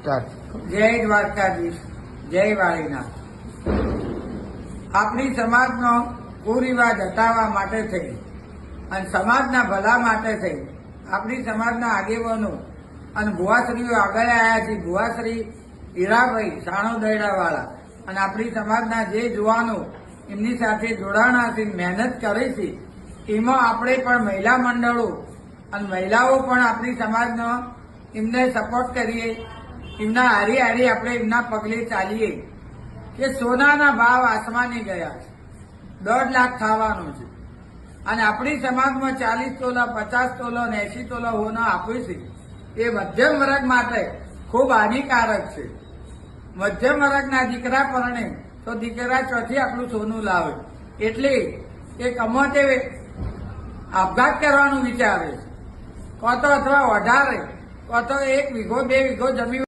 જય દ્વારકાધીશ, જય વાળીનાથ। આપણી સમાજનો કુરિવાજ હટાવવા માટે થઈ અને સમાજના ભલા માટે થઈ આપણી સમાજના આગેવાનો અને ભુવાશ્રીઓ આગળ આવ્યા છે। ભુવાશ્રી હીરાભાઈ સાણોદયડાવાળા અને આપણી સમાજના જે જુવાનો એમની સાથે જોડાણા છે, મહેનત કરે છે, એમાં આપણે પણ મહિલા મંડળો અને મહિલાઓ પણ આપણી સમાજનો એમને સપોર્ટ કરીએ, એમના હારી હારી આપણે એમના પગલે ચાલીએ કે સોનાના ભાવ આસમાને ગયા છે, 1.5 લાખ થવાનું છે અને આપણી સમાજમાં 40 તોલા, 50 તોલા અને 80 તોલા હોના આપ્યું છે એ મધ્યમ વર્ગ માટે ખૂબ હાનિકારક છે। મધ્યમ વર્ગના દીકરા પરણે તો દીકરા ચોથી આપણું સોનું લાવે એટલે એ કમોતે આપઘાત કરવાનું વિચારે છે, કો તો અથવા વધારે, કો તો 1 વીઘો 2 વીઘો જમીન